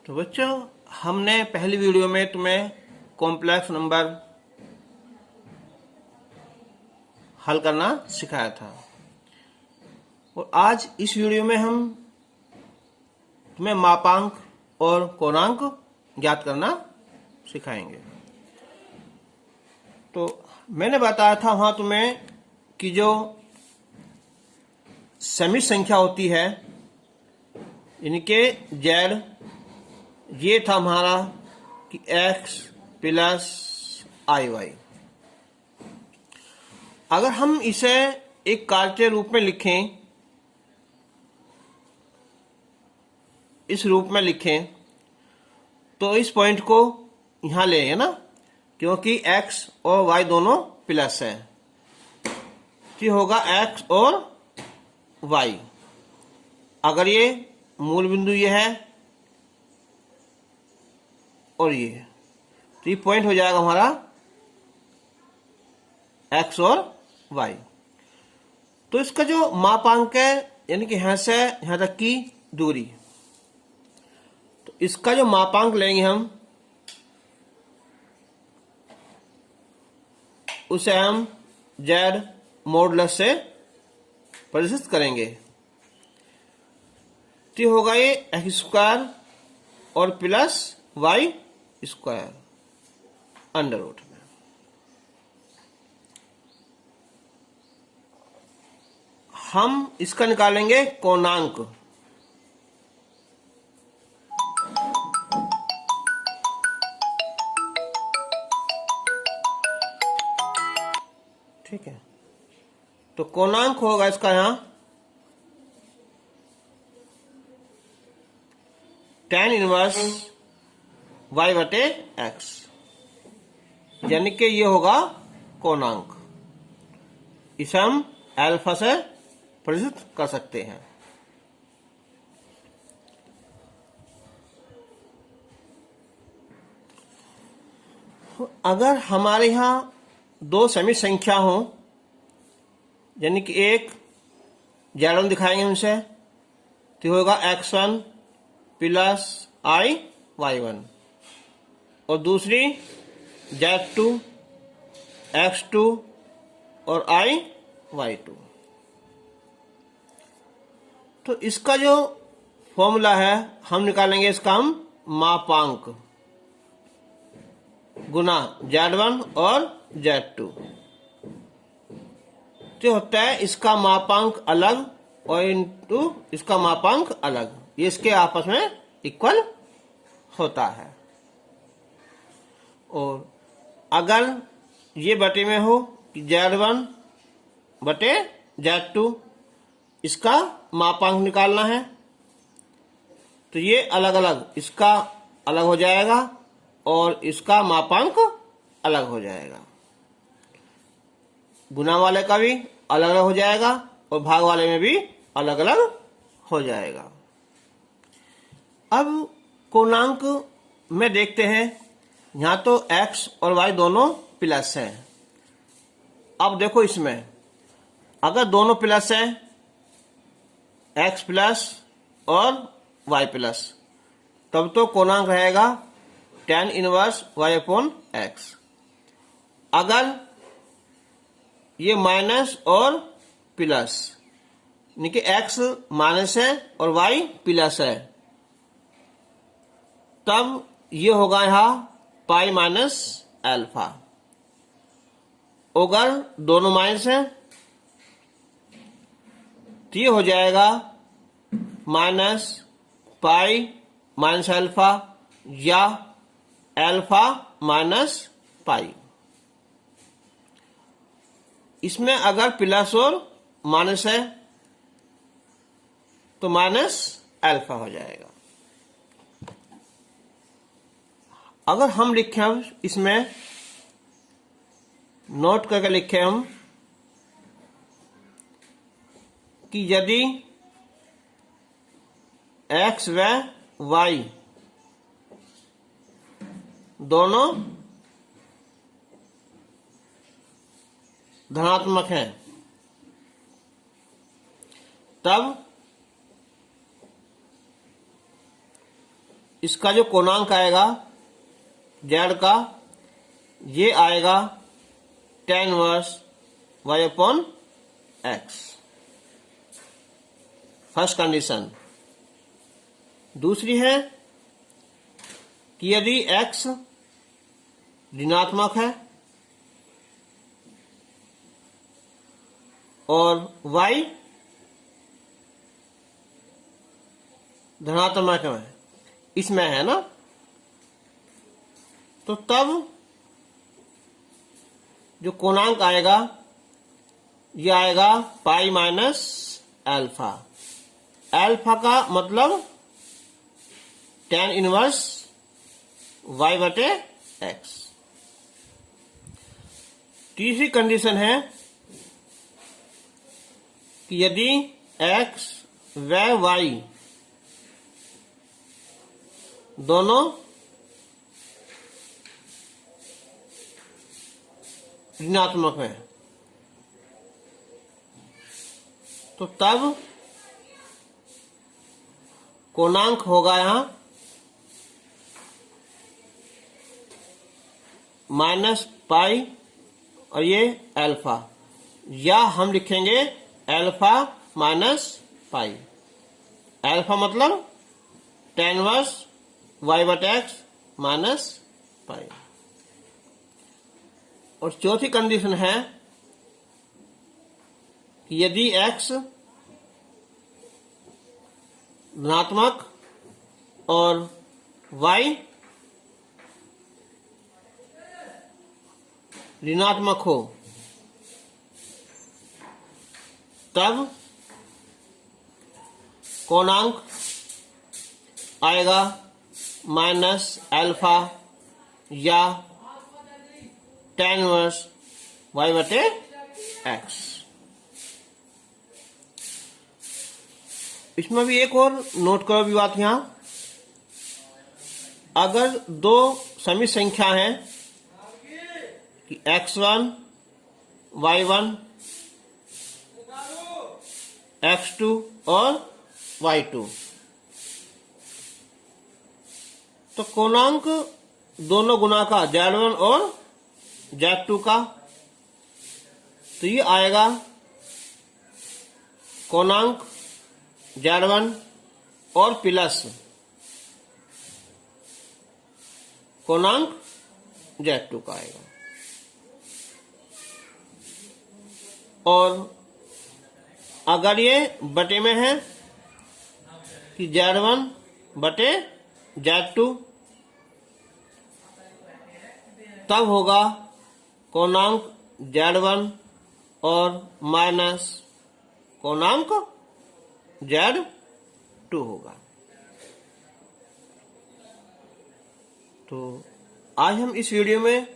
तो बच्चों, हमने पहली वीडियो में तुम्हें कॉम्प्लेक्स नंबर हल करना सिखाया था और आज इस वीडियो में हम तुम्हें मापांक और कोणांक ज्ञात करना सिखाएंगे। तो मैंने बताया था वहां तुम्हें कि जो समित संख्या होती है इनके जेड ये था हमारा कि x प्लस आई वाई। अगर हम इसे एक कार्य रूप में लिखें, इस रूप में लिखें तो इस पॉइंट को यहां लेंगे ना, क्योंकि x और y दोनों प्लस है तो ये होगा x और y। अगर ये मूल बिंदु ये है और ये तो ये पॉइंट हो जाएगा हमारा x और y। तो इसका जो मापांक है यानी कि यहां से यहां तक की दूरी, तो इसका जो मापांक लेंगे हम उसे हम z मॉडुलस से प्रदर्शित करेंगे। तो होगा ये एक्स स्क्वायर और plus y square under root में। हम इसका निकालेंगे कोणांक। ठीक है, तो कोणांक होगा इसका यहां tan इनवर्स y बटे x, यानी कि ये होगा कोणांक। इसे हम अल्फा से प्रदर्शित कर सकते हैं। अगर हमारे यहां दो समित संख्या हो, यानी कि एक z1 दिखाएंगे हमसे तो होगा x1 प्लस आई y1 और दूसरी z2 x2 और i y2। तो इसका जो फॉर्मूला है हम निकालेंगे, इसका हम मापांक गुना z1 और z2। तो होता है इसका मापांक अलग और इनटू इसका मापांक अलग, ये इसके आपस में इक्वल होता है। और अगर ये बटे में हो कि z1 बटे z2, इसका मापांक निकालना है तो ये अलग अलग, इसका अलग हो जाएगा और इसका मापांक अलग हो जाएगा। गुना वाले का भी अलग अलग हो जाएगा और भाग वाले में भी अलग अलग हो जाएगा। अब कोणांक में देखते हैं, यहां तो x और y दोनों प्लस हैं। अब देखो इसमें अगर दोनों प्लस हैं, x प्लस और y प्लस, तब तो कोणांक रहेगा tan inverse y upon x। अगर ये माइनस और प्लस, यानी कि x माइनस है और y प्लस है, तब ये होगा यहां पाई माइनस अल्फा। अगर दोनों माइनस है तो ये हो जाएगा माइनस पाई माइनस अल्फा या अल्फा माइनस पाई। इसमें अगर प्लस और माइनस है तो माइनस अल्फा हो जाएगा। अगर हम लिखें, हम इसमें नोट करके लिखें हम कि यदि x व y दोनों धनात्मक हैं तब इसका जो कोणांक आएगा z का, ये आएगा tan inverse y upon x, first condition. दूसरी है कि यदि x ऋणात्मक है और y धनात्मक है, इसमें है ना, तो तब जो कोणांक आएगा ये आएगा पाई माइनस अल्फा। अल्फा का मतलब tan इनवर्स y बटे x। तीसरी कंडीशन है कि यदि x व y दोनों ऋणात्मक है तो तब कोणांक होगा यहां माइनस पाई और ये अल्फा, या हम लिखेंगे अल्फा माइनस पाई। अल्फा मतलब tan इनवर्स y बटे x माइनस पाई। और चौथी कंडीशन है कि यदि x धनात्मक और y ऋणात्मक हो तब कोणांक आएगा माइनस अल्फा या tan इनवर्स y बटे x। इसमें भी एक और नोट करो भी बात, यहां अगर दो समित संख्या हैं कि x1 y1 x2 और y2, तो कोणांक दोनों गुना का z1 और z2 का, तो ये आएगा कोणांक z1 और प्लस कोणांक z2 का आएगा। और अगर ये बटे में है कि z1 बटे z2, तब होगा कोणांक z1 और माइनस कोणांक z2 होगा। तो आज हम इस वीडियो में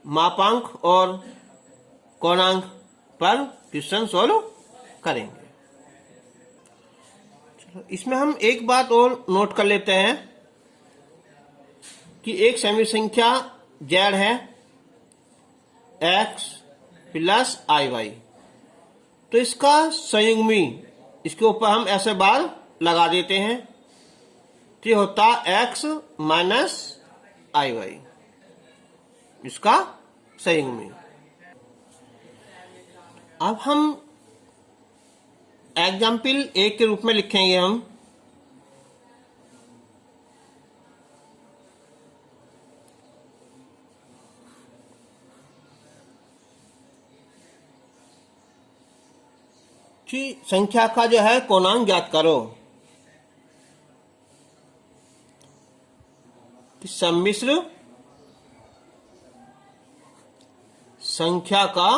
मापांक और कोणांक पर क्वेश्चन सॉल्व करेंगे। चलो, इसमें हम एक बात और नोट कर लेते हैं कि एक समित संख्या z है x प्लस i तो इसका संयुग्मी, इसके ऊपर हम ऐसे बार लगा देते हैं तो ये होता x माइनस i इसका संयुग्मी। अब हम एग्जाम्पल 1 के रूप में लिखेंगे हम कि संख्या का जो है कोणांक ज्ञात करो। कि सम्मिश्र संख्या का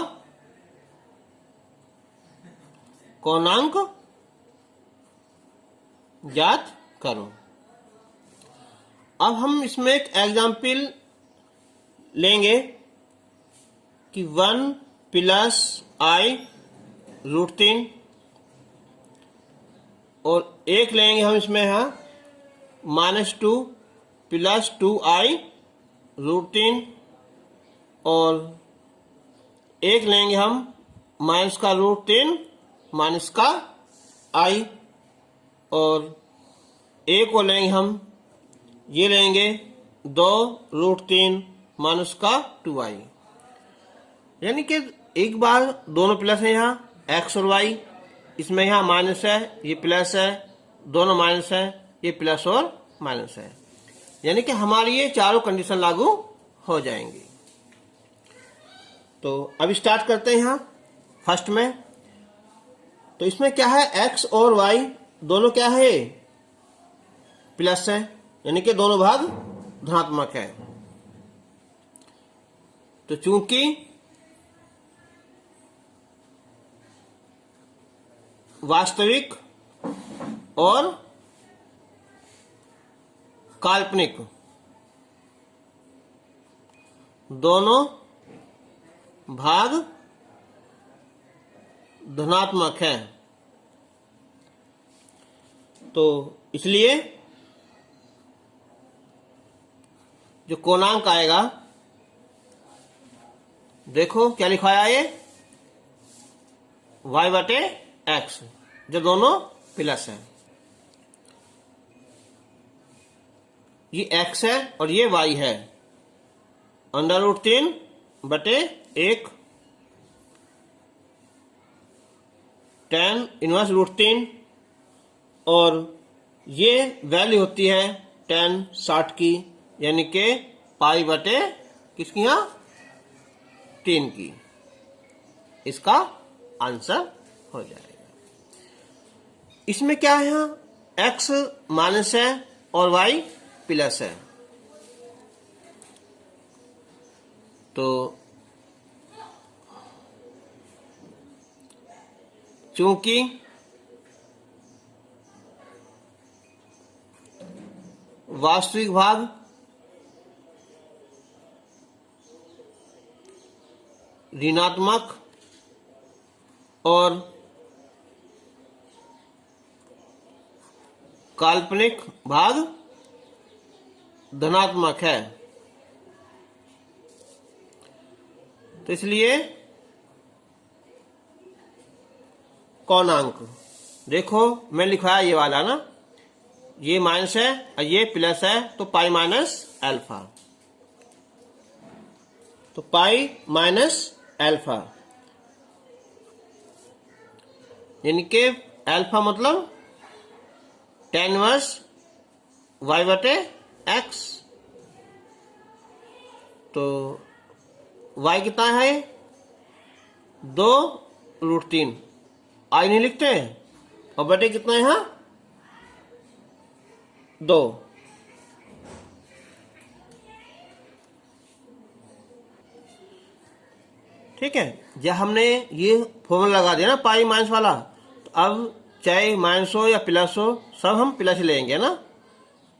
कोणांक ज्ञात करो। अब हम इसमें एक एग्जाम्पल लेंगे कि 1 प्लस i √3 और एक लेंगे हम इसमें यहां -2 प्लस 2i √3 और एक लेंगे हम माइनस का √3 माइनस का i और एक को लेंगे हम ये लेंगे 2√3 माइनस का 2y, यानी कि एक बार दोनों प्लस है यहाँ x और y, इसमें यहाँ माइनस है, ये प्लस है, दोनों माइनस है, ये प्लस और माइनस है, यानी कि हमारी ये चारों कंडीशन लागू हो जाएंगी। तो अब स्टार्ट करते हैं यहाँ फर्स्ट में। तो इसमें क्या है, x और y दोनों क्या है, प्लस है, यानी कि दोनों भाग धनात्मक है। तो चूंकि वास्तविक और काल्पनिक दोनों भाग धनात्मक है, तो इसलिए जो कोणांक आएगा, देखो क्या लिखवाया ये y/x, जो दोनों प्लस है, ये x है और ये y है, √3/1 tan इनवर्स √3, और ये वैल्यू होती है tan 60 की, यानी कि π/, किसकी, यहाँ 3 की। इसका आंसर हो जाएगा। इसमें क्या है, यहाँ x माइनस है और y प्लस है, तो चूंकि वास्तविक भाग ऋणात्मक और काल्पनिक भाग धनात्मक है, तो इसलिए कोणांक, देखो मैं लिखवाया ये वाला ना, ये माइनस है और ये प्लस है, तो पाई माइनस अल्फा, तो पाई माइनस अल्फा, यानी कि अल्फा मतलब tan इनवर्स y/x, तो y कितना है, 2√3, आई नहीं लिखते हैं, और बटे कितना है यहाँ 2। ठीक है, जब हमने ये फॉर्मूला लगा दिया ना पाई माइनस वाला, तो अब चाहे माइनस हो या प्लस हो, सब हम प्लस ही लेंगे ना,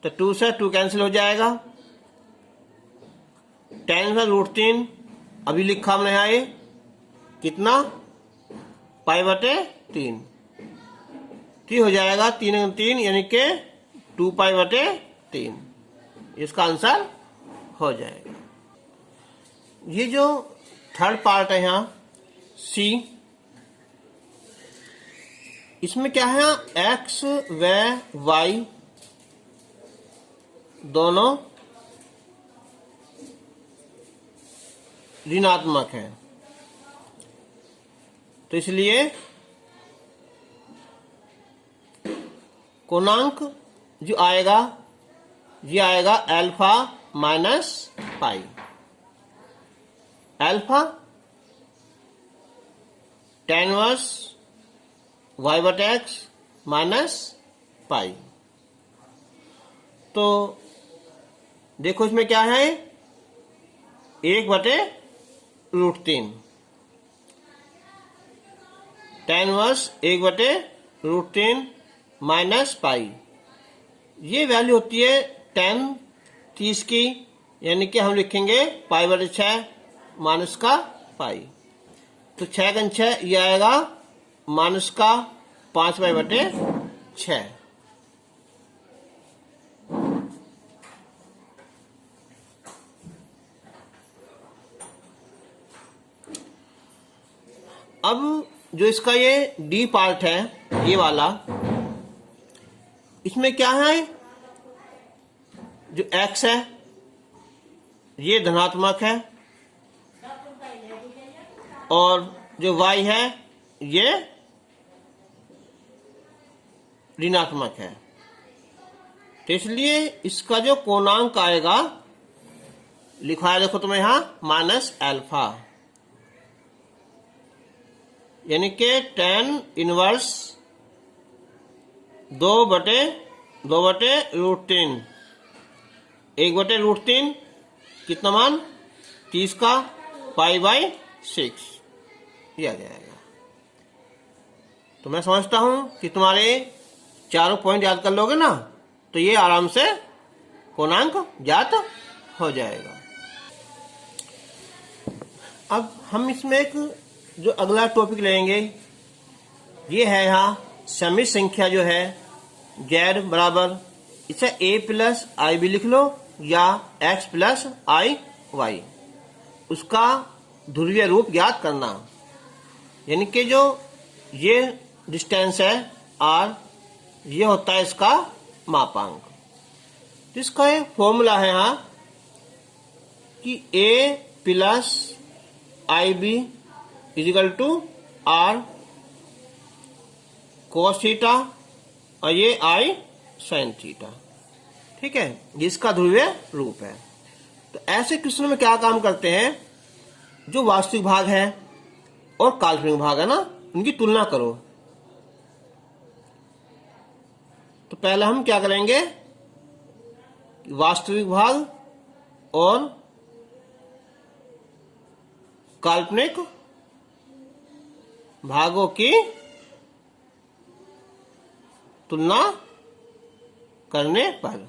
तो 2 से 2 कैंसिल हो जाएगा, tan √3 अभी लिखा हमने यहाँ, ये कितना π/3, ठीक हो जाएगा, 3 यानी कि 2π/3, इसका आंसर हो जाएगा। ये जो थर्ड पार्ट है यहाँ सी, इसमें क्या है, x व y दोनों ऋणात्मक है, तो इसलिए कोणांक जो आएगा, ये आएगा alpha minus pi, alpha tan inverse y/x minus pi. तो देखो इसमें क्या है, 1/√3, tan इनवर्स 1/√3 माइनस पाई, ये वैल्यू होती है tan 30 की, यानी कि हम लिखेंगे π/6 माइनस का पाई, तो 6 × 6 ये आएगा माइनस का 5π/6। अब जो इसका ये डी पार्ट है, ये वाला, इसमें क्या है, जो x है ये धनात्मक है और जो y है ये ऋणात्मक है। तो इसलिए इसका जो कोणांक आएगा लिखा है, देखो तुम्हें यहां माइनस अल्फा, यानी कि tan इनवर्स 2/√3, 1/√3 कितना मान 30 का π/6 ये आ जाएगा। तो मैं समझता हूं कि तुम्हारे चारों पॉइंट याद कर लोगे ना, तो ये आराम से कोणांक ज्ञात हो जाएगा। अब हम इसमें एक जो अगला टॉपिक लेंगे ये है यहाँ समित संख्या जो है z बराबर, इसे a प्लस आई भी लिख लो या x प्लस आई वाई, उसका ध्रुवीय रूप ज्ञात करना। यानी कि जो ये डिस्टेंस है r, ये होता है इसका मापांक। तो इसका एक फॉर्मूला है यहाँ कि a plus i b equal to r cos theta और ये i sin थीटा, ठीक है, जिसका ध्रुवीय रूप है। तो ऐसे क्वेश्चन में क्या काम करते हैं, जो वास्तविक भाग है और काल्पनिक भाग है ना, उनकी तुलना करो। तो पहले हम क्या करेंगे, वास्तविक भाग और काल्पनिक भागों की तुलना करने पर।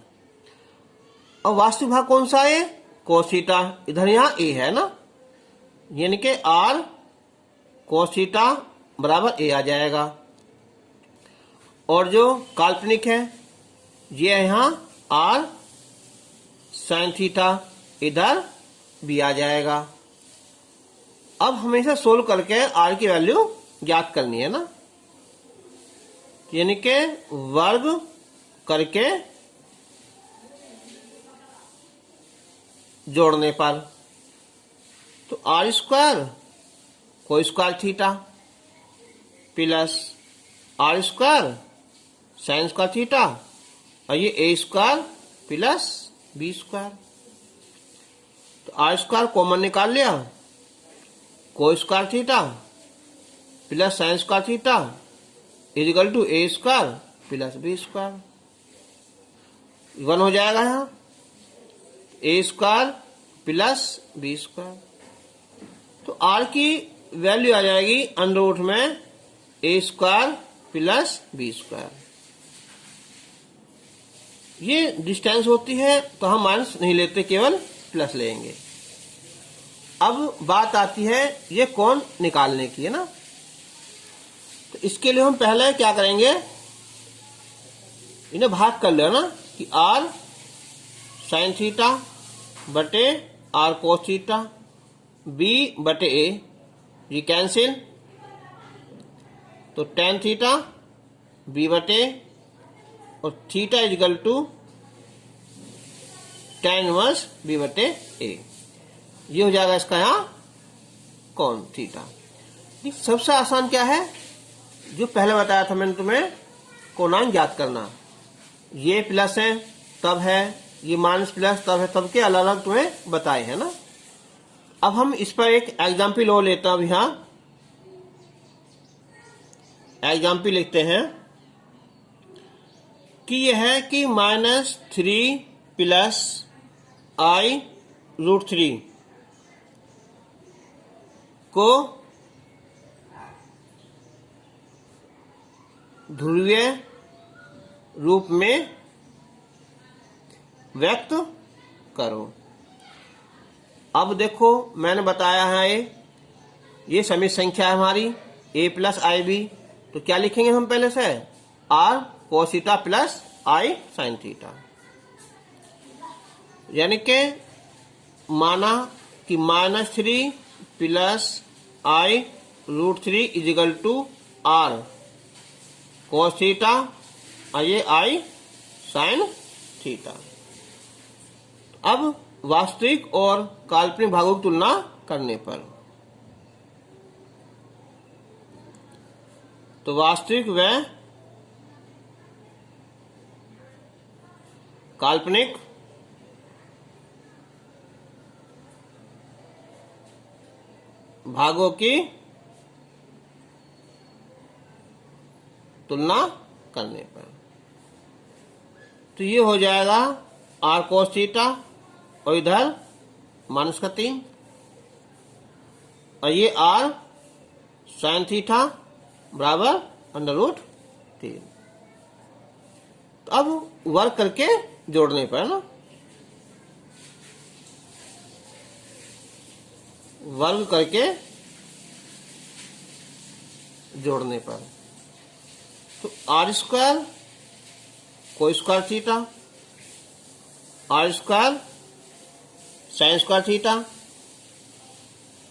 और वास्तविक भाग कौन सा है, cos थीटा, इधर यहाँ a है ना, यानी कि r cos थीटा बराबर a आ जाएगा। और जो काल्पनिक है ये यहाँ r sin थीटा इधर b आ जाएगा। अब हमेशा सोल्व करके r की वैल्यू ज्ञात करनी है ना, यानी कि वर्ग करके जोड़ने पर। तो r square cos square theta plus r square sine square theta और ये a square plus b square. तो r स्क्वायर कॉमन निकाल लिया, cos square theta plus sine square theta equal to a square plus b square, 1 हो जाएगा यहाँ, a square plus b square. तो r की वैल्यू आ जाएगी अंडर रूट में a square plus b square. ये डिस्टेंस होती है तो हम माइनस नहीं लेते, केवल प्लस लेंगे। अब बात आती है ये कोण निकालने की, है ना। तो इसके लिए हम पहले क्या करेंगे, इन्हें भाग कर लेना कि r साइन थीटा बटे r कोस थीटा b बटे a, ये कैंसिल, तो tan थीटा b बटे और theta equal to tan inverse b बटे a, ये हो जाएगा इसका यहाँ कोण थीटा। सबसे आसान क्या है, जो पहले बताया था मैंने तुम्हें, कोणांक ज्ञात करना। ये प्लस है तब है, ये माइनस प्लस तब है, तब के अलग अलग तुम्हें बताए हैं ना। अब हम इस पर एक एग्जाम्पल और लेते हैं। अब यहाँ एग्जाम्पल लिखते हैं कि यह है कि -3 प्लस i√3 को ध्रुवीय रूप में व्यक्त करो। अब देखो मैंने बताया है ये समित संख्या है हमारी a प्लस आई बी, तो क्या लिखेंगे हम पहले से, r cos थीटा प्लस i sin थीटा, यानी कि माना कि -3 plus i√3 equal to r cos theta और ये i sin थीटा। अब वास्तविक और काल्पनिक भागों की तुलना करने पर, तो वास्तविक व काल्पनिक भागों की तुलना करने पर, तो ये हो जाएगा r cos थीटा और इधर -3 और ये r sin थीटा बराबर √3। तो अब वर्ग करके जोड़ने पर ना, वर्ग करके जोड़ने पर, तो r square cos square theta, r square sine square theta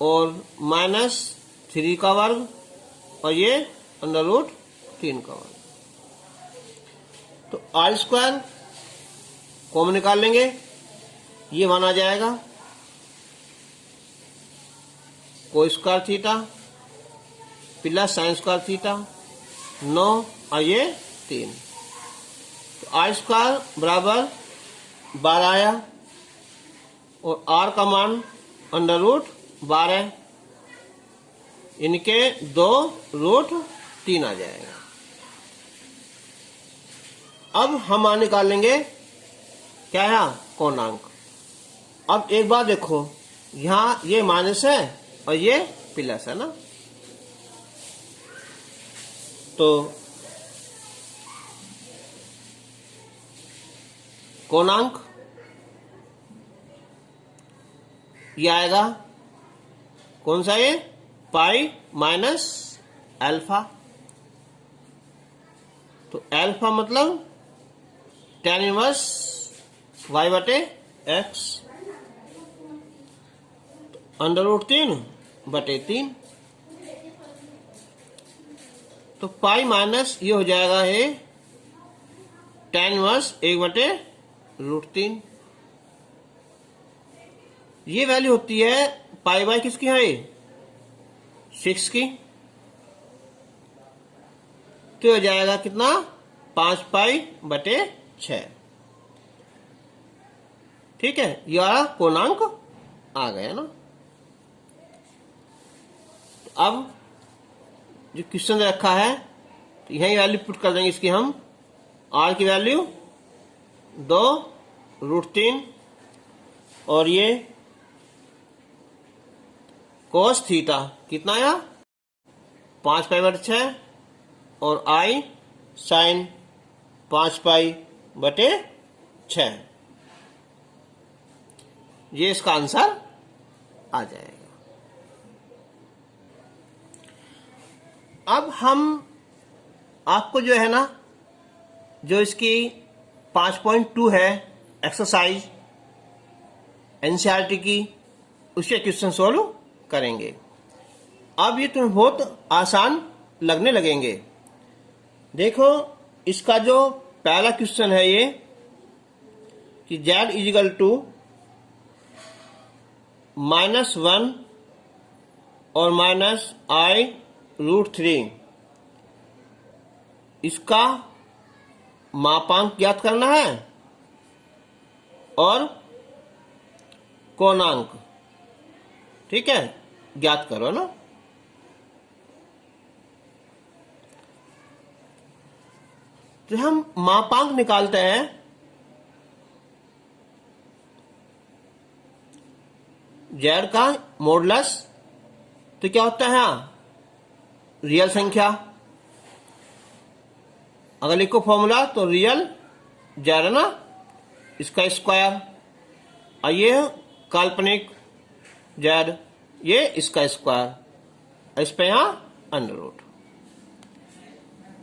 और -3 का वर्ग और ये √3 का वर्ग। तो r स्क्वायर कॉमन निकाल लेंगे, ये वन आ जाएगा, cos square theta plus sine square theta 9 और ये 3, तो r स्क्वायर बराबर 12 आया और r का मान √12, इनके 2√3 आ जाएगा। अब हम मान निकाल लेंगे क्या है, कोणांक। अब एक बार देखो, यहाँ ये माइनस है और ये प्लस है ना, तो कोणांक ये आएगा कौन सा, ये पाई माइनस अल्फा। तो अल्फा मतलब tan इनवर्स y/x √3/3। तो पाई माइनस ये हो जाएगा है tan इनवर्स 1/√3। ये वैल्यू होती है पाई बाय किसकी है, 6 की। तो हो जाएगा कितना, 5π/6। ठीक है, यह कोणांक आ गया ना। अब जो क्वेश्चन रखा है, तो यही वैल्यू पुट कर देंगे इसकी हम। r की वैल्यू 2√3 और ये कोस थीटा कितना आया, 5π/6 और i साइन 5π/6। ये इसका आंसर आ जाएगा। अब हम आपको जो है ना, जो इसकी 5.2 है एक्सरसाइज एनसीईआरटी की, उसके क्वेश्चन सोल्व करेंगे। अब ये तुम्हें बहुत आसान लगने लगेंगे। देखो, इसका जो पहला क्वेश्चन है ये कि z = -1 और -i√3, इसका मापांक ज्ञात करना है और कोणांक, ठीक है, ज्ञात करो ना। तो हम मापांक निकालते हैं। z का मॉडुलस, तो क्या होता है, रियल संख्या। अगर लिखो फॉर्मूला तो रियल z है ना, इसका स्क्वायर, और ये काल्पनिक z, ये इसका स्क्वायर, इस पे यहां √।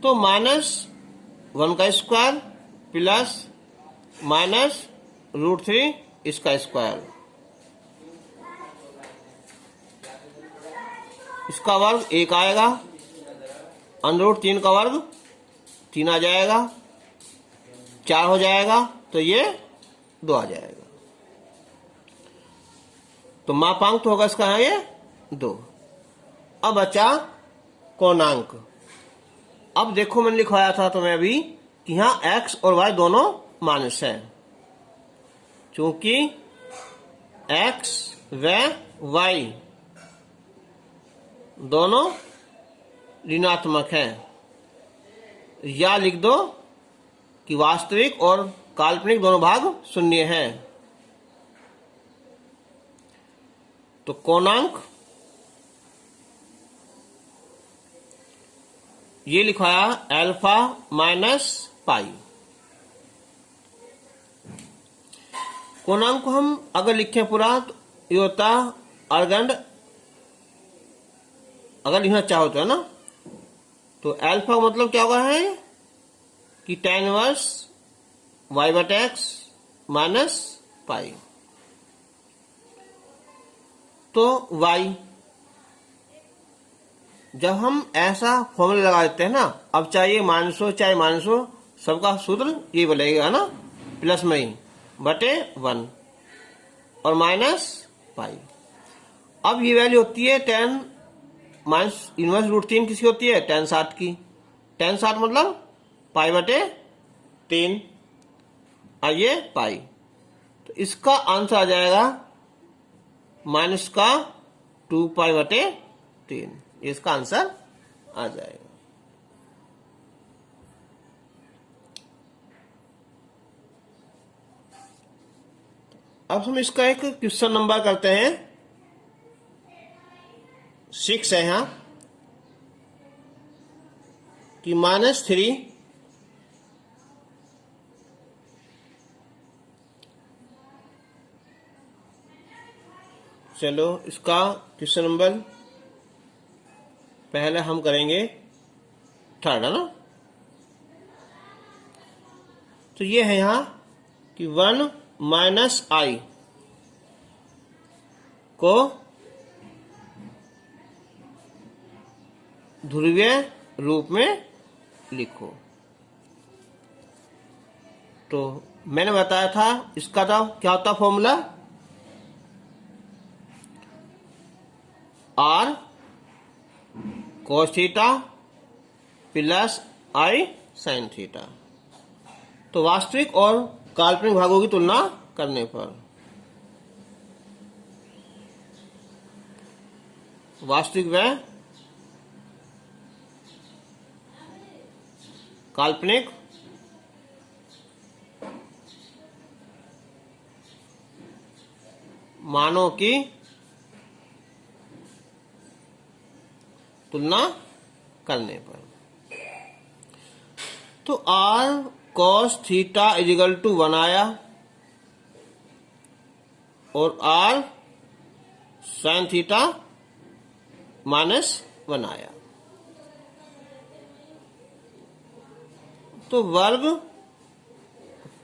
तो -1 का स्क्वायर प्लस -√3 इसका स्क्वायर, इसका वर्ग 1 आएगा, √3 का वर्ग 3 आ जाएगा, 4 हो जाएगा, तो ये 2 आ जाएगा। तो मापांक तो होगा इसका ये 2। अब बचा कोणांक। अब देखो मैंने लिखवाया था तुम्हें अभी कि यहां x और y दोनों माइनस है, क्योंकि x व y दोनों ऋणात्मक है। या लिख दो कि वास्तविक और काल्पनिक दोनों भाग शून्य हैं। तो कोणांक ये लिखवाया अल्फा माइनस पाई। कोणांक को हम अगर लिखें पूरा तो ये होता अर्गंड, अगर लिखना चाहो तो, है ना। तो अल्फा का मतलब क्या होगा है कि tan inverse y/x minus pi. तो y जब हम ऐसा फॉर्मूला लगा देते हैं ना, अब चाहे माइनस हो चाहे माइनस हो, सबका सूत्र ये बोलेगा ना, प्लस में ही बटे 1 और माइनस पाई। अब ये वैल्यू होती है tan माइनस इनवर्स √3 किसकी होती है? tan 60 की। tan 60 मतलब पाई बटे 3 और ये पाई। तो इसका आंसर आ जाएगा माइनस का 2 पाई बटे 3। इसका आंसर आ जाएगा। अब हम इसका एक क्वेश्चन नंबर करते हैं 6 है यहां कि -3 चलो इसका क्वेश्चन नंबर पहले हम करेंगे 3, है ना। तो ये है यहां कि 1 माइनस आई को ध्रुवीय रूप में लिखो। तो मैंने बताया था इसका था क्या होता फॉर्मूला, r cos थीटा प्लस i sin थीटा। तो वास्तविक और काल्पनिक भागों की तुलना करने पर वास्तविक व काल्पनिक मानों की तुलना करने पर, तो r cos theta equal to 1 आया और r sin थीटा -1 आया। तो वर्ग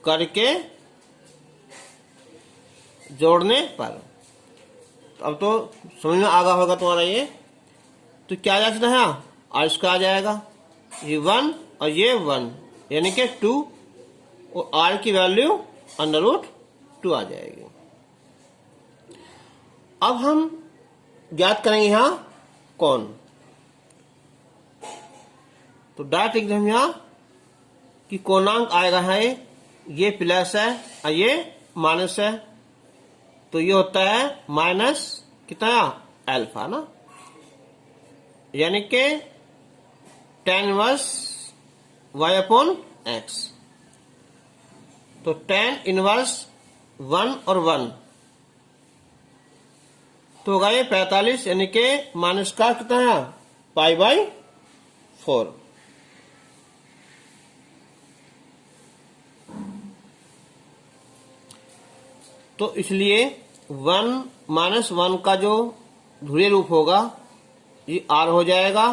करके जोड़ने पर, अब तो समझ में आगा होगा तुम्हारा ये। तो क्या आ जाता है और इसका आ जाएगा ये 1 और ये 1 यानी कि 2 और r की वैल्यू √2 आ जाएगी। अब हम ज्ञात करेंगे यहां कोण। तो डायरेक्ट एकदम यहां कि कोणांक आएगा है ये प्लस है और ये माइनस है। तो ये होता है माइनस कितना अल्फा ना, यानी कि tan इनवर्स y/x। तो tan इनवर्स 1 और 1 तो होगा ये 45 यानी कि माइनस का कितना है π/4। तो इसलिए 1 -1 का जो ध्रुवीय रूप होगा ये r हो जाएगा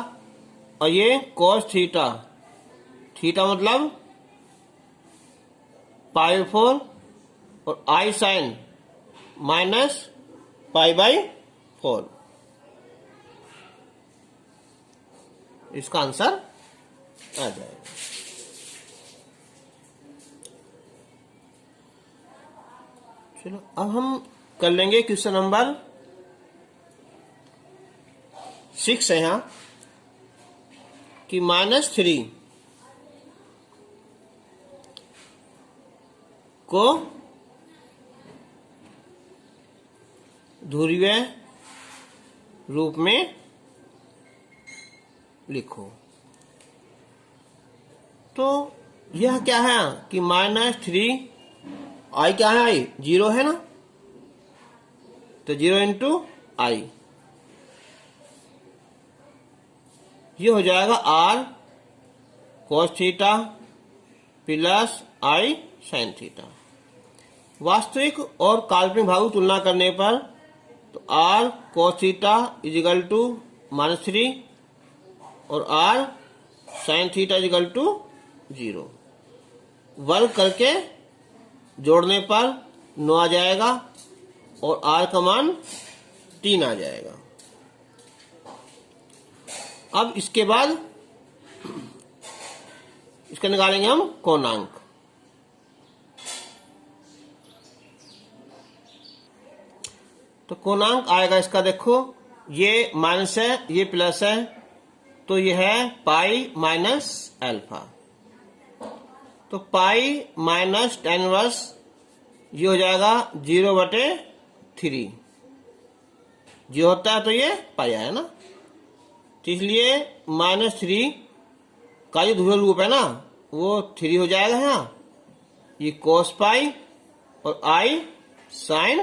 और ये cos थीटा, थीटा मतलब π/4 और i sin -π/4। इसका आंसर आ जाएगा। चलो अब हम कर लेंगे क्वेश्चन नंबर 6 है यहाँ कि -3 को ध्रुवीय रूप में लिखो। तो यह क्या है कि -3 आई क्या है, आई 0 है ना, तो 0 इंटू आई, ये हो जाएगा r cos थीटा प्लस i sin थीटा। वास्तविक और काल्पनिक भागों की तुलना करने पर तो r cos theta equal to -3 और r sin theta equal to 0, वर्ग करके जोड़ने पर 9 आ जाएगा और r का मान 3 आ जाएगा। अब इसके बाद इसका निकालेंगे हम कोणांक। तो कोणांक आएगा इसका, देखो ये माइनस है ये प्लस है, तो ये है पाई माइनस अल्फा। तो पाई माइनस tan इनवर्स ये हो जाएगा 0/3, जो होता है तो ये पाई है ना, तो इसलिए -3 का जो ध्रुवीय रूप है ना वो 3 हो जाएगा यहाँ, ये cos पाई और i sin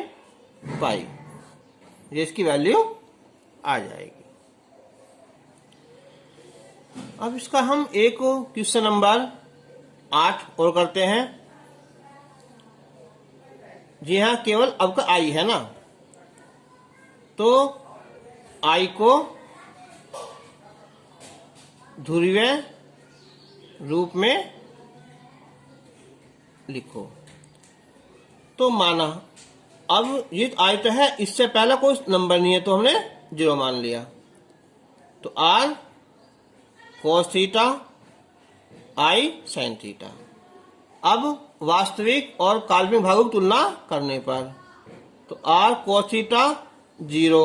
पाई, ये इसकी वैल्यू आ जाएगी। अब इसका हम एक क्वेश्चन नंबर 8 और करते हैं। जी हाँ, केवल अब का i है ना, तो i को ध्रुवीय रूप में लिखो। तो माना अब ये i तो है, इससे पहला कोई नंबर नहीं है तो हमने 0 मान लिया, तो r cos theta i sin theta. अब वास्तविक और काल्पनिक भागों की तुलना करने पर तो r cos थीटा 0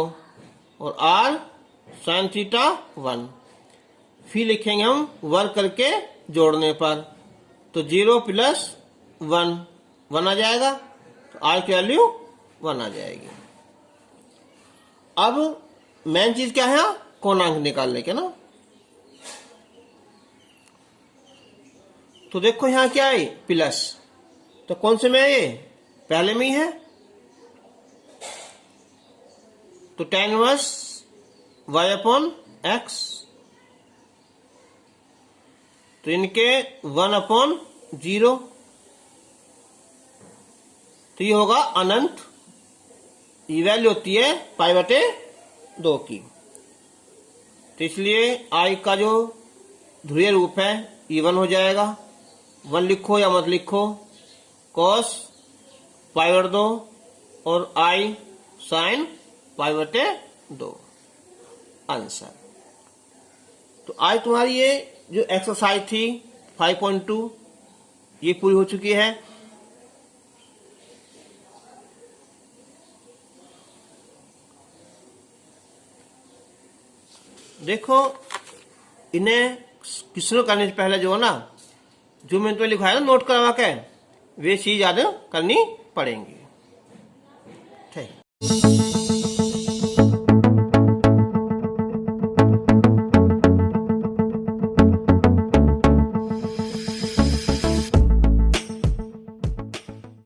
और r sin थीटा 1, फिर लिखेंगे हम वर्ग करके जोड़ने पर तो 0 प्लस 1 आ जाएगा, तो r की वैल्यू 1 आ जाएगी। अब मेन चीज क्या है, कोणांक निकालने के ना। तो देखो यहाँ क्या है, प्लस, तो कौन से में है, ये पहले में ही है, तो tan इनवर्स y/x, तो इनके 1/0, तो ये होगा अनंत, ये वैल्यू होती है π/2 की। तो इसलिए i का जो ध्रुवीय रूप है ये 1 हो जाएगा, 1 लिखो या मत लिखो, cos π/2 और i sin π/2 आंसर। तो आज तुम्हारी ये जो एक्सरसाइज थी 5.2 ये पूरी हो चुकी है। देखो इन्हें क्वेश्चन करने से पहले जो है ना, जो मैंने तुम्हें लिखवाया ना नोट करवा के, वे चीज याद करनी पड़ेंगी। ठीक।